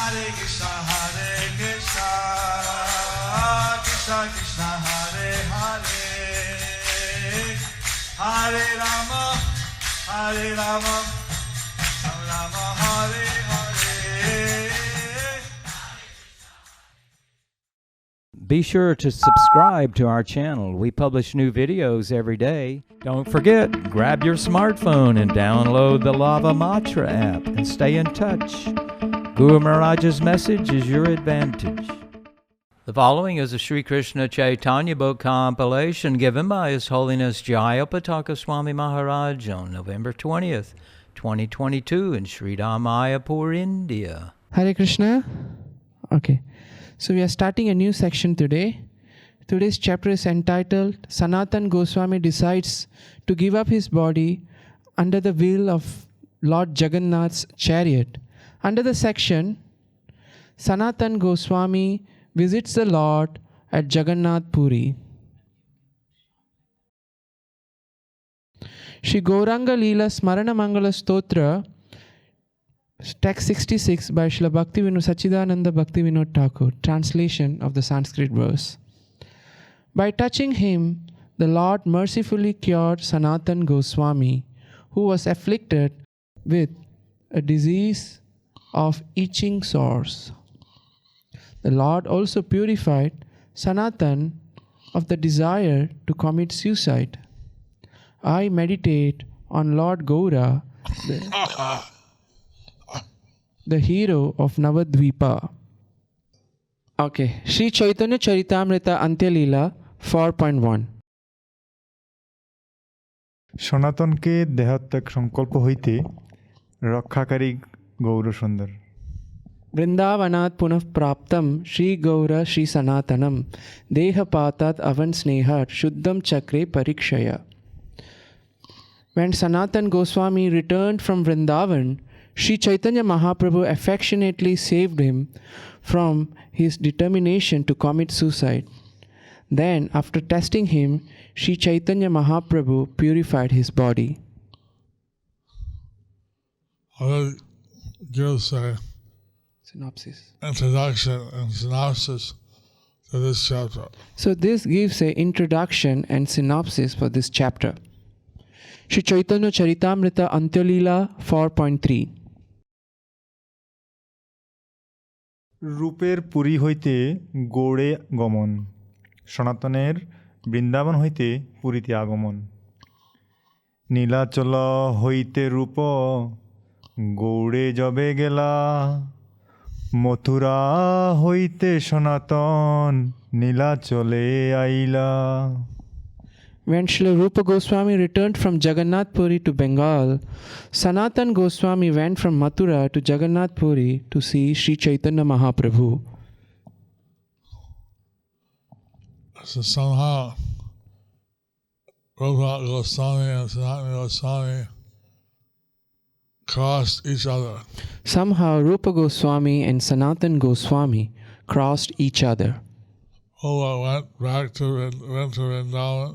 Hare Krishna, Krishna Krishna, Hare Hare, Hare Rama, Rama Rama, Hare Hare. Be sure to subscribe to our channel. We publish new videos every day. Don't forget, grab your smartphone and download the Lava Matra app and stay in touch. Guru Maharaj's message is your advantage. The following is a Sri Krishna Caitanya book compilation given by His Holiness Jayapataka Swami Maharaj on November 20th, 2022 in Śrī Māyāpur, India. Hare Krishna. Okay. So we are starting a new section today. Today's chapter is entitled Sanātana Gosvāmī decides to give up his body under the wheel of Lord Jagannath's chariot. Under the section, Sanātana Gosvāmī visits the Lord at Jagannath Puri. Shri Gauranga Leela Smarana Mangala Stotra, text 66 by Srila Bhaktivinoda Sachidananda Bhaktivinoda Thakur, translation of the Sanskrit verse. By touching him, the Lord mercifully cured Sanātana Gosvāmī, who was afflicted with a disease of itching sores. The Lord also purified Sanātana of the desire to commit suicide. I meditate on Lord Gaura, the hero of Navadvipa. Okay, Sri Caitanya Charitamrita Antya Leela 4.1. সনাতনকে দেহত্যাগ সংকল্প হইতে রক্ষাকারী গৌর সুন্দর। Vrindavanat punah praptam Shri Gaura Shri Sanātanam Dehapatat avan snehat Shuddham chakre parikshaya. When Sanātana Gosvāmī returned from Vrindavan, Sri Caitanya Mahaprabhu affectionately saved him from his determination to commit suicide. Then, after testing him, Sri Caitanya Mahaprabhu purified his body. I will give a introduction and synopsis to this chapter. So this gives an introduction and synopsis for this chapter. Shri Caitanya Charitamrita Antya Leela 4.3. রূপের পুরী হইতে গৌড়ে গমন, সনাতনের বৃন্দাবন হইতে পুরীতে আগমন। নীলাচল হইতে রূপ গৌড়ে যবে গেলা, মথুরা হইতে সনাতন নীলাচলে আইলা। When Srila Rupa Goswami returned from Jagannath Puri to Bengal, Sanātana Gosvāmī went from Mathura to Jagannath Puri to see Sri Caitanya Mahaprabhu. So somehow Rupa Goswami and Sanātana Gosvāmī crossed each other. Somehow Rupa Goswami and Sanātana Gosvāmī crossed each other. Rupa went back to Vrindavan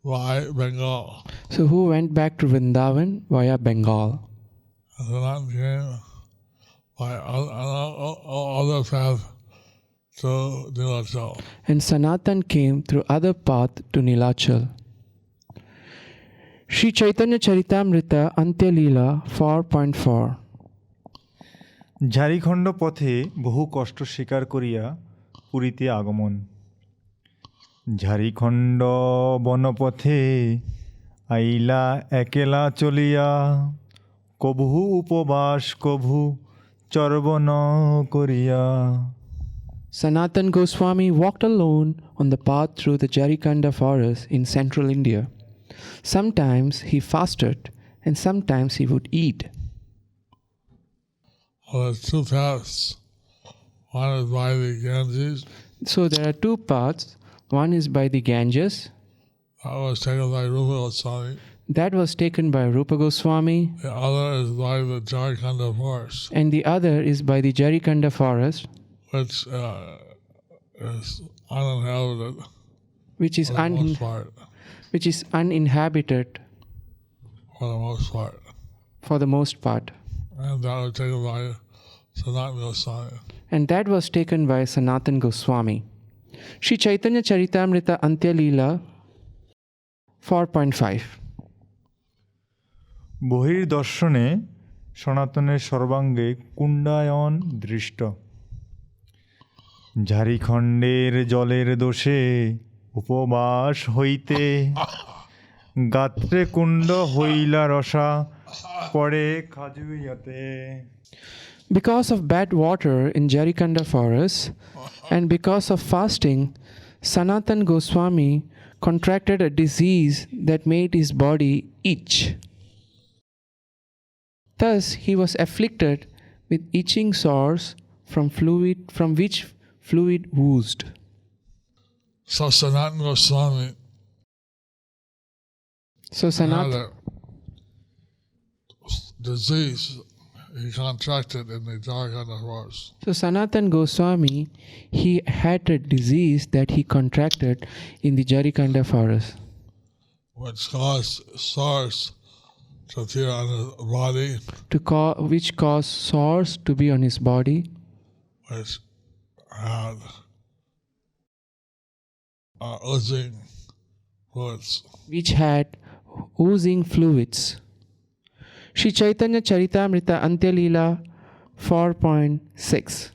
via Bengal. So who went back to Vrindavan via Bengal? And Sanātana came by other path to Nilachal. And Sanātana came through other path to Nilachal. Shri Caitanya Charitamrita Antya Leela 4.4. ঝাড়িখণ্ড পথে বহু কষ্ট স্বীকার করিয়া পুরীতে আগমন। ঝাড়িখণ্ড বনপথে আইলা একেলা চলিয়া, কভু উপবাস কভু চর্বণ করিয়া। Sanātana Gosvāmī walked alone on the path through the Jharikanda forest in central India. Sometimes he fasted and sometimes he would eat. Well, there's two paths. One is by the Ganges. So there are two paths. One is by the Ganges. That was taken by Rupa Goswami. That was taken by Rupa Goswami. The other is by the Jharikanda forest. And the other is by the Jharikanda forest, Which is uninhabited which is, for the most part. which is uninhabited For the most part. for the most part. And that was taken by Sanātana Gosvāmī. And that was taken by Sanātana Gosvāmī. Śrī Caitanya Charitamrita Antya Leela 4.5. বহির্দর্শনে সনাতনের সর্বাঙ্গে কুণ্ডায়ন দৃষ্ট। ঝাড়িখণ্ডের জলের দোষে উপবাস হইতে গাত্রে কুণ্ড হইলা রসা পড়ে খাজুয়াতে। Because of bad water in Jayapataka forest and because of fasting, Sanātana Gosvāmī contracted a disease that made his body itch. Thus, he was afflicted with itching sores from which fluid oozed. So Sanātana Gosvāmī had a disease he contracted in the Jayapataka forest. So Sanātana Gosvāmī, he had a disease that he contracted in the Jayapataka forest, Which caused sores to appear on his body, which caused sores to be on his body, which had oozing fluids. which had oozing fluids. Śrī Caitanya Charitamrita Antya Leela 4.6.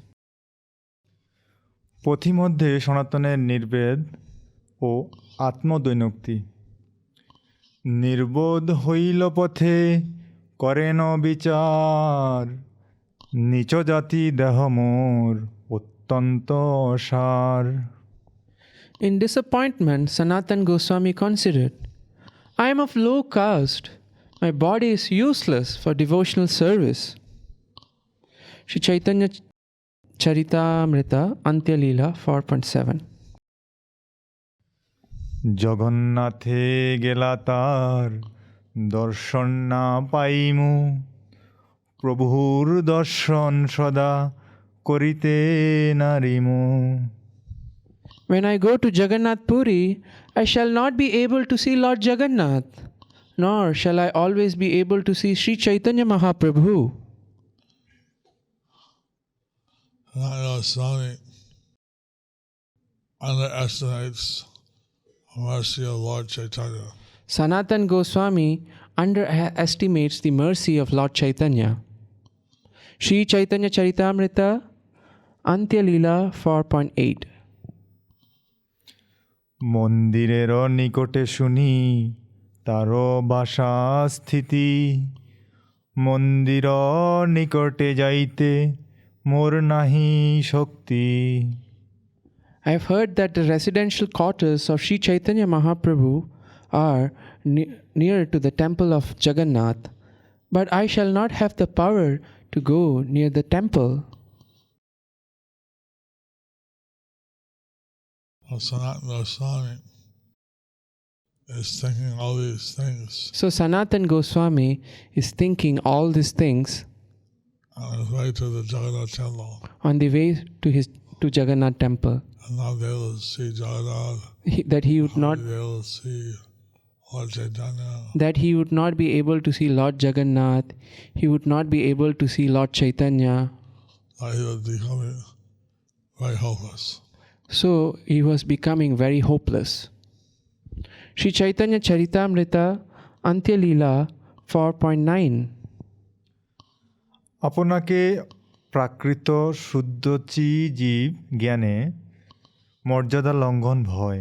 পথিমধ্যে সনাতনের নির্বেদ ও আত্মদৈনক্তি। নির্বোধ হইল পথে করেন বিচার, নিচ জাতি দেহ মোর অত্যন্ত সার। In disappointment, Sanātana Gosvāmī considered, I am of low caste. My body is useless for devotional service. Śrī Caitanya Charitamrita Antya Leela 4.7. জগন্নাথে গেলা তার দর্শন না পাইমু, প্রভুর দর্শন সদা করিতে নারিমু। When I go to Jagannath Puri, I shall not be able to see Lord Jagannath, nor shall I always be able to see Śrī Caitanya Mahaprabhu. Sanātana Gosvāmī underestimates the mercy of Lord Caitanya. Sanātana Gosvāmī underestimates the mercy of Lord Caitanya. Śrī Caitanya Charitamrita Antya Leela 4.8. মন্দিরের নিকটে শুনি তার বাসা স্থিতি, মন্দির নিকটে যাইতে মোর নাহি শক্তি। I have heard that the residential quarters of Śrī Caitanya Mahaprabhu are near to the temple of Jagannath, but I shall not have the power to go near the temple. Sanātana Gosvāmī is thinking all these things So Sanātana Gosvāmī is thinking all these things on his way to the Jagannath temple, on the way to Jagannath temple, and not be able to see Jagannath, that he would not be able to see Lord Caitanya. that he would not be able to see Lord Jagannath, he would not be able to see Lord Caitanya. He was becoming very hopeless. So he was becoming very hopeless. Śrī Caitanya Charitamrita Antya Leela 4.9. আপনাকে প্রাকৃত শুদ্ধচি জীব জ্ঞানে মর্যাদা লঙ্ঘন ভয়।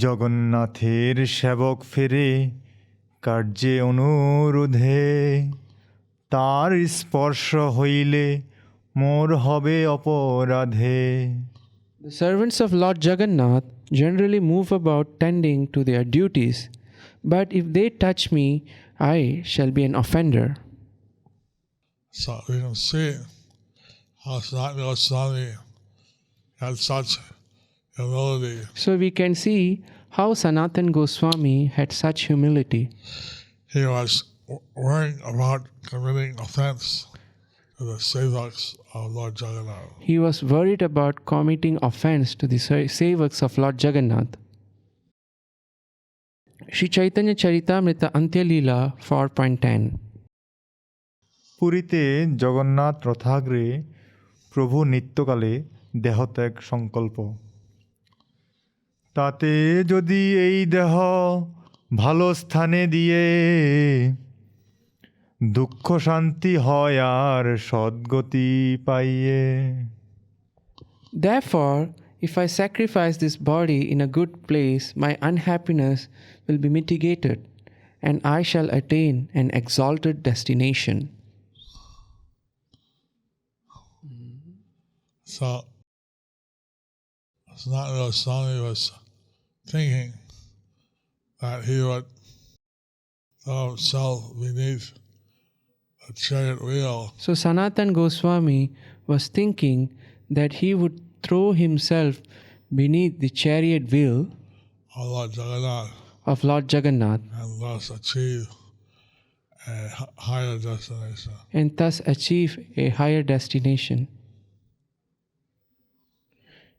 জগন্নাথের সেবক ফেরে কার্যে অনুরোধে, তার স্পর্শ হইলে মোর হবে অপরাধে। The servants of Lord Jagannath generally move about tending to their duties, but if they touch me, I shall be an offender. So we can see how Sanātana Gosvāmī had such humility. So we can see how Sanātana Gosvāmī had such humility. He was worrying about committing offense to the sevaks of Lord Jagannath. He was worried about committing offense to the sevaks of Lord Jagannath. Śrī Caitanya Charitamrita Antya Leela 4.10. পুরীতে জগন্নাথ রথাগ্রে প্রভু নিত্যকালে দেহত্যাগ সংকল্প। তাতে যদি এই দেহ ভালো স্থানে দিয়ে দুঃখ শান্তি হয় আর সদ্গতি পাইয়ে। Therefore, if I sacrifice this body in a good place, my unhappiness will be mitigated, and I shall attain an exalted destination. So, Sanātana Gosvāmī was thinking that he would throw himself beneath a chariot wheel So Sanātana Gosvāmī was thinking that he would throw himself beneath the chariot wheel of Lord Jagannath of Lord Jagannath and thus achieve a higher destination. and thus achieve a higher destination.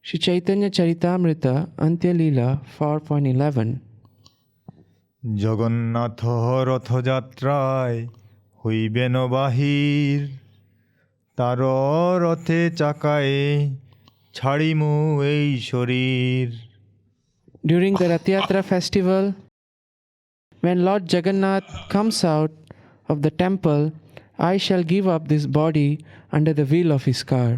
Śrī Caitanya Charitamrita Antya Leela 4.11 Jagannath রথযাত্রায় হইবেন বাহির, তার রথে চাকায় ছাড়িমু এই শরীর। During the Rath Yatra festival, when Lord Jagannath comes out of the temple, I shall give up this body under the wheel of his car.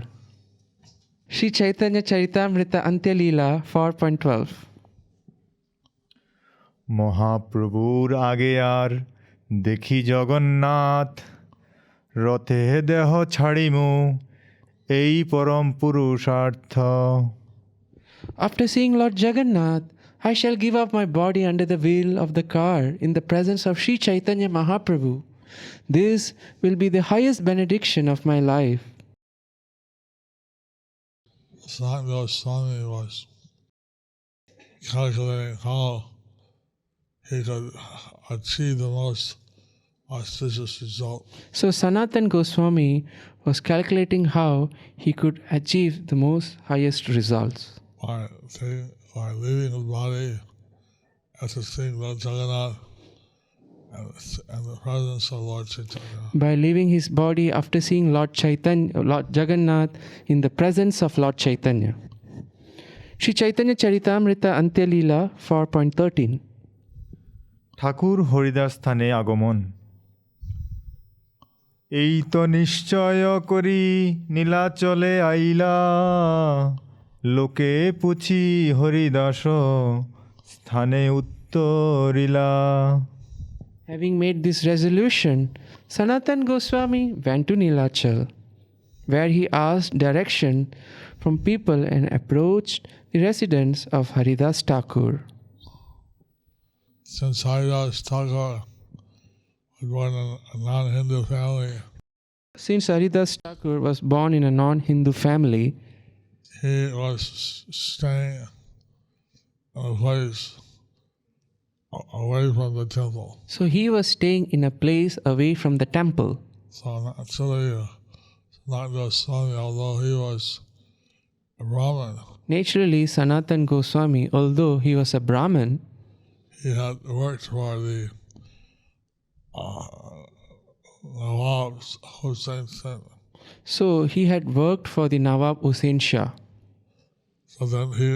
Śrī Caitanya Charitamrita Antya Leela 4.12 মহাপ্রভুর আগে আর দেখি জগন্নাথ, রথে দেহ ছাড়িমু এই পরম পুরুষার্থ। After seeing Lord Jagannath, I shall give up my body under the wheel of the car in the presence of Śrī Caitanya Mahaprabhu. This will be the highest benediction of my life. Sanātana Gosvāmī was calculating how he could achieve the most auspicious result. So Sanātana Gosvāmī was calculating how he could achieve the most highest results. By leaving his body after seeing Lord Jagannath and the presence of Lord Caitanya. By leaving his body after seeing Lord Jagannath in the presence of Lord Caitanya. Śrī Caitanya Charitamrita Antya Leela 4.13 ঠাকুর হরিদাস স্থানে আগমন, এই তো নিশ্চয় করি নীলাচলে আইলা, লোকে পুছি হরিদাস স্থানে উত্তরিলা। Having made this resolution, Sanātana Gosvāmī went to Nilachal, where he asked direction from people and approached the residence of Haridas Thakur. Since Haridas Thakur was born in a non-Hindu family, Since Haridas Thakur was born in a non-Hindu family, he was staying in a place away from the temple. so he was staying in a place away from the temple. So naturally, Sanātana Gosvāmī, although he was a Brahmin, Naturally, Sanātana Gosvāmī, although he was a Brahmin, he had worked for the Nawab Hussain Singh. so he had worked for the Nawab Hussain Shah. So then he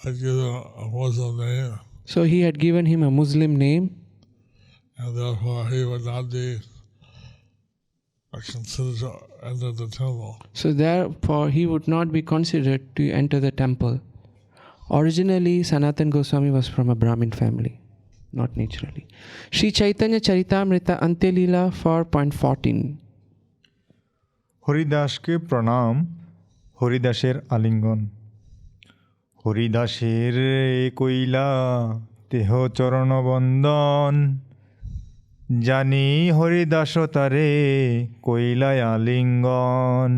had given a Muslim name, So he had given him a Muslim name, and therefore he would not be considered to enter the temple. so therefore he would not be considered to enter the temple. Originally, Sanātana Gosvāmī was from a Brahmin family, not naturally. Śrī Caitanya Charitamrita Antya Leela 4.14 হরিদাসকে প্রণাম, হরিদাসের আলিঙ্গন, হরিদাসের কইলা দেহ চরণ বন্দন, জানি হরিদাস তারে কইলায় আলিঙ্গন।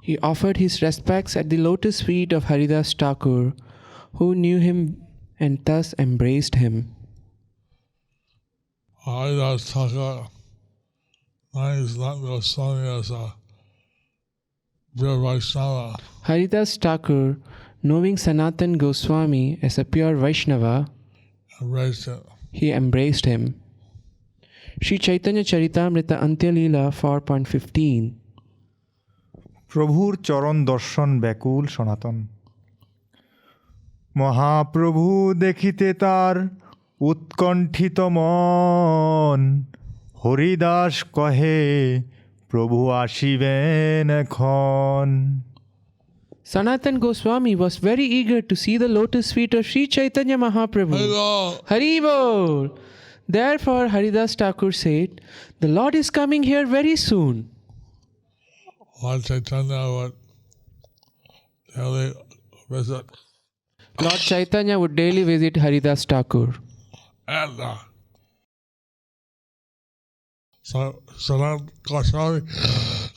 He offered his respects at the lotus feet of Haridas Thakur, who knew him and thus embraced him. Haridas Thakur knows Sanātana Gosvāmī as a pure Vaishnava. Haridas Thakur, knowing Sanātana Gosvāmī as a pure Vaishnava, Embraced him. he embraced him. Śrī Caitanya Charitamrita Antya Leela 4.15. প্রভুর চরণ দর্শন ব্যাকুল সনাতন। মহাপ্রভু দেখিতে তার উৎকণ্ঠিত মন, হরিদাস কহে প্রভু আসিবেন এখন। Sanātana Gosvāmī was very eager to see the lotus feet of Śrī Caitanya Mahaprabhu. Hello. Hari Bol! Therefore, Haridas Thakur said, the Lord is coming here very soon. Lord Chaitanya would daily visit, Lord Chaitanya would daily visit Haridas Thakur. and so Sanātana Gosvāmī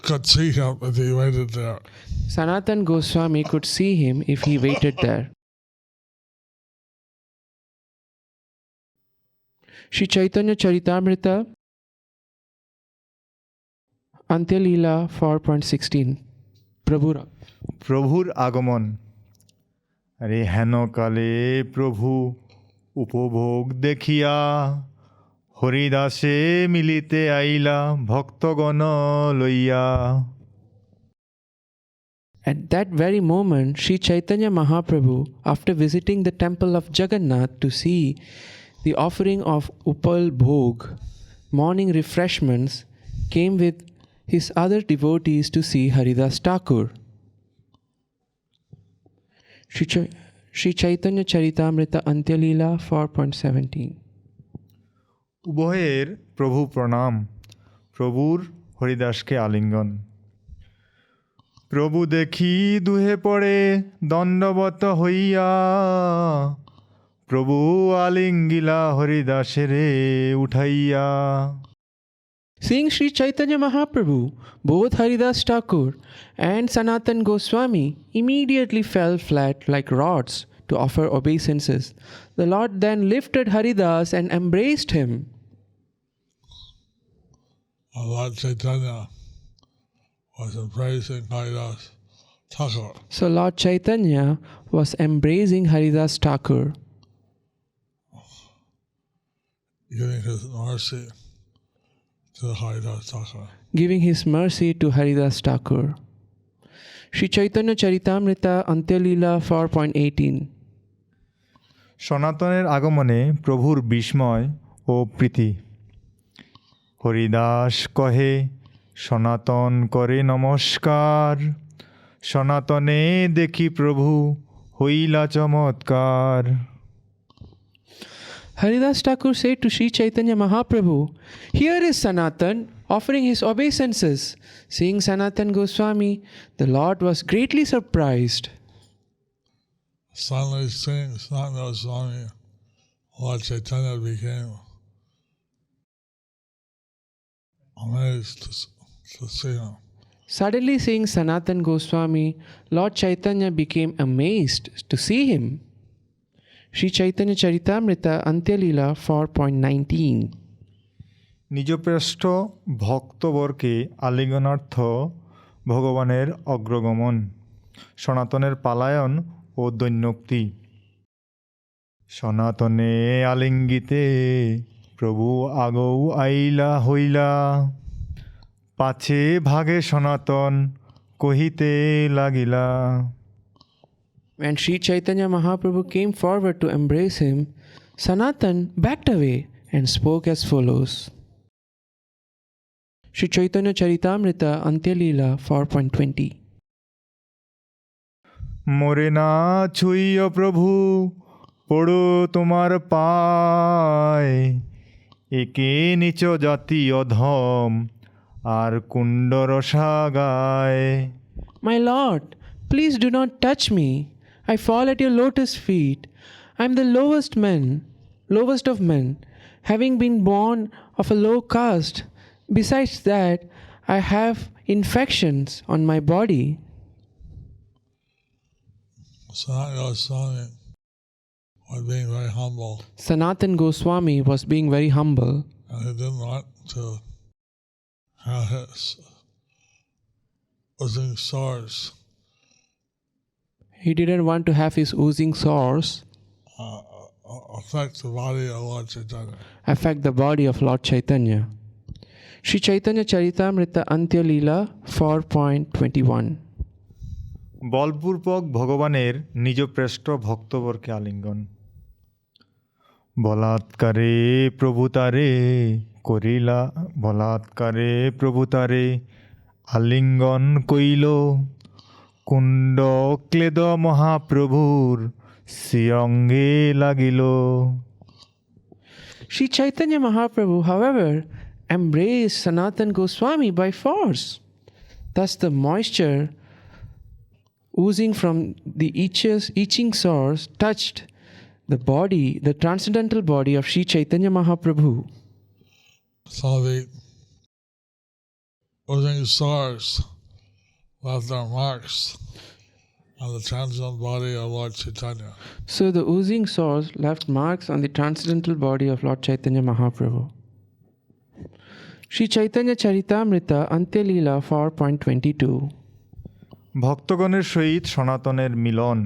could see him if he waited there. Sanātana Gosvāmī could see him if he waited there. Śrī Caitanya Charitamrita Antya Leela 4.16. Prabhura. প্রভুর আগমন। আরে হেন কালে প্রভু উপভোগ দেখিয়া, হরিদাসে মিলিতে আইলা ভক্তগণ লইয়া। At that very moment, Śrī Caitanya Mahaprabhu, after visiting the temple of Jagannath to see the offering of Upal Bhog, morning refreshments, came with his other devotees to see Haridas Thakur. Śrī Caitanya Charitamrita Antya Leela 4.17. উভয়ের প্রভু প্রণাম, প্রভুর হরিদাসকে আলিঙ্গন। প্রভু দেখি দুহে পড়ে দণ্ডবত হইয়া, প্রভু আলিঙ্গিলা হরিদাসেরে উঠাইয়া। Seeing Śrī Caitanya Mahaprabhu, both Haridas Thakur and Sanātana Gosvāmī immediately fell flat like rods to offer obeisances. The Lord then lifted Haridas and embraced him. Lord Chaitanya was embracing Haridas Thakur, So Lord Chaitanya was embracing Haridas Thakur, giving his mercy to Haridas Thakur. giving his mercy to Haridas Thakur. Śrī Caitanya Charitamrita Antya Leela 4.18. সনাতনের আগমনে প্রভুর বিস্ময় ও প্রীতি। হরিদাস কহে সনাতন করে নমস্কার, সনাতনে দেখি প্রভু হইলা চমৎকার। Haridas Thakur said to Śrī Caitanya Mahaprabhu, here is Sanatan offering his obeisances. Seeing Sanātana Gosvāmī, the Lord was greatly surprised. Suddenly seeing Sanātana Gosvāmī, Lord Chaitanya became amazed to see him. Suddenly seeing Sanātana Gosvāmī, Lord Chaitanya became amazed to see him. Śrī Caitanya Charitamrita Antya Leela 4.19. নিজপ্রেষ্ঠ ভক্তবরকে আলিঙ্গনার্থ ভগবানের অগ্রগমন, সনাতনের পালায়ন ও দৈন্যোক্তি। সনাতনে আলিঙ্গিতে প্রভু আগৌ আইলা হইলা, পাছে ভাগে সনাতন কহিতে লাগিলা। When Śrī Caitanya Mahaprabhu came forward to embrace him, Sanatan backed away and spoke as follows. Śrī Caitanya Charitamrita Antya Leela 4.20. মোরে না ছুইয় প্রভু পড়ো তোমার পায়, একে নিচ জাতি অধম আর কুণ্ডরসা গায়। My Lord, please do not touch me. I fall at your lotus feet. I am the lowest of men, having been born of a low caste. Besides that, I have infections on my body. Sanātana Gosvāmī was being very humble, Sanātana Gosvāmī was being very humble, and he didn't want to have his oozing sores he didn't want to have his oozing sores affect the body of Lord Chaitanya. affect the body of Lord Chaitanya. Śrī Caitanya Charitamrita Antya Leela 4.21. বলপূর্বক ভগবানের নিজপ্রেষ্ট ভক্তবরকে আলিঙ্গন। বলাৎকারে প্রভুতারে করিলা, বলাৎকারে প্রভুতারে আলিঙ্গন কইল, কুণ্ড ক্লেদ মহাপ্রভুর শ্রীঅঙ্গে লাগিল। Śrī Chaitanya Mahaprabhu, however, embraced Sanātana Gosvāmī by force. Thus the moisture oozing from the itching sores touched the body, the transcendental body of Śrī Chaitanya Mahaprabhu. So the oozing sores left their marks on the transcendental body of Lord Chaitanya. So the oozing sores left marks on the transcendental body of Lord Chaitanya Mahaprabhu. Śrī Caitanya Charitamrita Antya Leela 4.22. ভক্তগণের সহিত সনাতনের মিলন।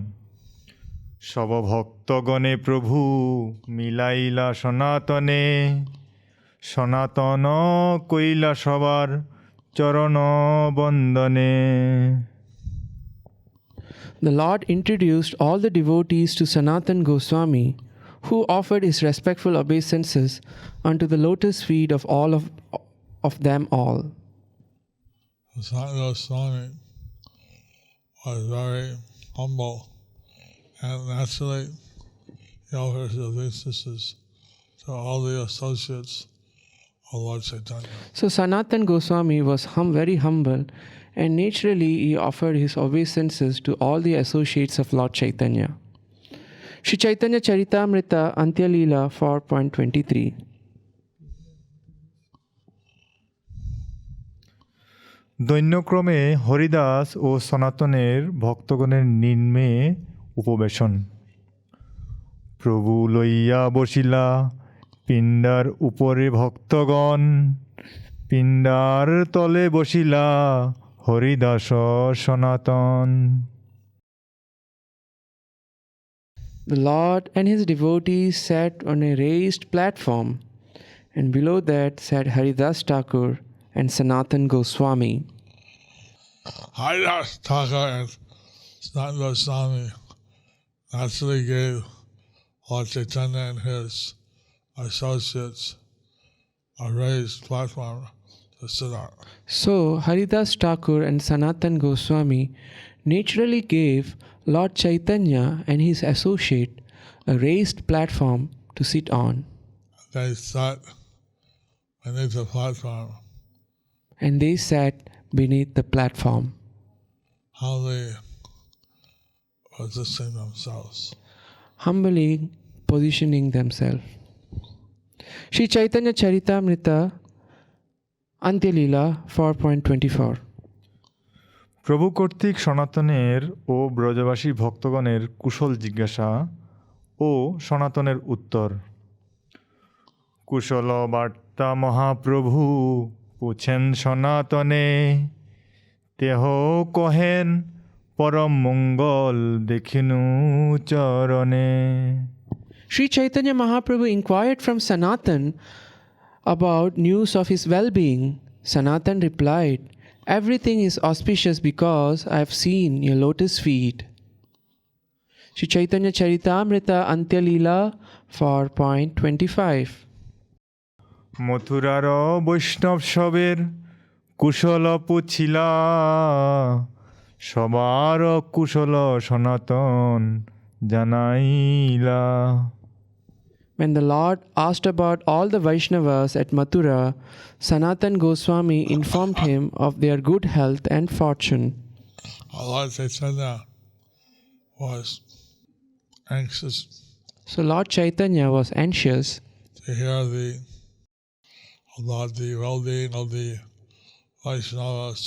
সব ভক্তগণে প্রভু মিলাইলা সনাতনে, সনাতন কইলা সবার চরণ বন্দনে। The Lord introduced all the devotees to Sanātana Gosvāmī, who offered his respectful obeisances unto the lotus feet of all of them all. Sanātana Gosvāmī was very humble, and naturally he offered his obeisances to all the associates of Lord Chaitanya. So Sanātana Gosvāmī was very humble, and naturally he offered his obeisances to all the associates of Lord Chaitanya. Śrī Caitanya Charitamrita Antya Leela 4.23. দৈন্যক্রমে Haridas ও সনাতনের ভক্তগণের নিম্নে উপবেশন। প্রভু লইয়া বসিলা পিণ্ডার উপরে ভক্তগণ, পিণ্ডার তলে বসিলা হরিদাস সনাতন। The Lord and his devotees sat on a raised platform, and below that sat Haridas Thakur and Sanātana Gosvāmī. Jayapataka and Sanātana Gosvāmī naturally gave Lord Chaitanya and his associates a raised platform to sit on. So Haridas Thakur and Sanātana Gosvāmī naturally gave Lord Chaitanya and his associate a raised platform to sit on. They sat beneath the platform, And they sat beneath the platform, humbly positioning themselves. humbly positioning themselves. Śrī Caitanya Charitamrita Antya Leela 4.24. প্রভু কর্তৃক সনাতনের ও ব্রজবাসী ভক্তগণের কুশল জিজ্ঞাসা ও সনাতনের উত্তর। কুশল বার্তা মহাপ্রভু পুছেন সনাতনে, তেহ কহেন পরম মঙ্গল দেখিনু চরণে। Śrī Chaitanya Mahaprabhu inquired from Sanātana about news of his well-being. Sanātana replied, "Everything is auspicious because I have seen your lotus feet." Śrī Caitanya Charitamrita Antya Leela 4.25. মথুরার বৈষ্ণব সবের কুশল পুছিলা, সবার কুশল সনাতন জানাইলা। When the Lord asked about all the Vaishnavas at Mathura, Sanātana Gosvāmī informed him of their good health and fortune. Lord Chaitanya was anxious So Lord Chaitanya was anxious to hear about the well-being of the Vaishnavas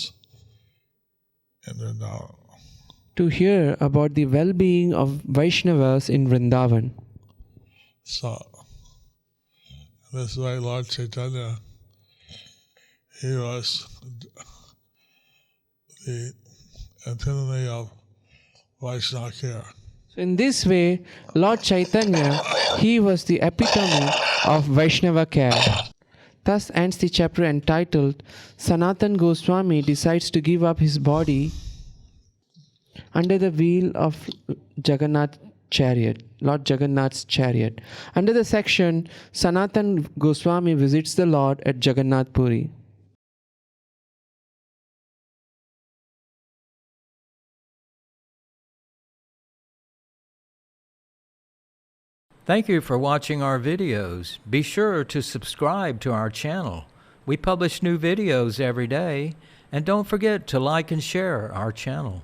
in Vrindavan. to hear about the well-being of Vaishnavas in Vrindavan. So, this way Lord Chaitanya, he was the epitome of Vaishnava care. So in this way, Lord Chaitanya, he was the epitome of Vaishnava care. Thus ends the chapter entitled Sanātana Gosvāmī decides to give up his body under the wheel of Jagannath chariot, Lord Jagannath's chariot. Under the section, Sanātana Gosvāmī visits the Lord at Jagannath Puri. Thank you for watching our videos. Be sure to subscribe to our channel. We publish new videos every day, and don't forget to like and share our channel.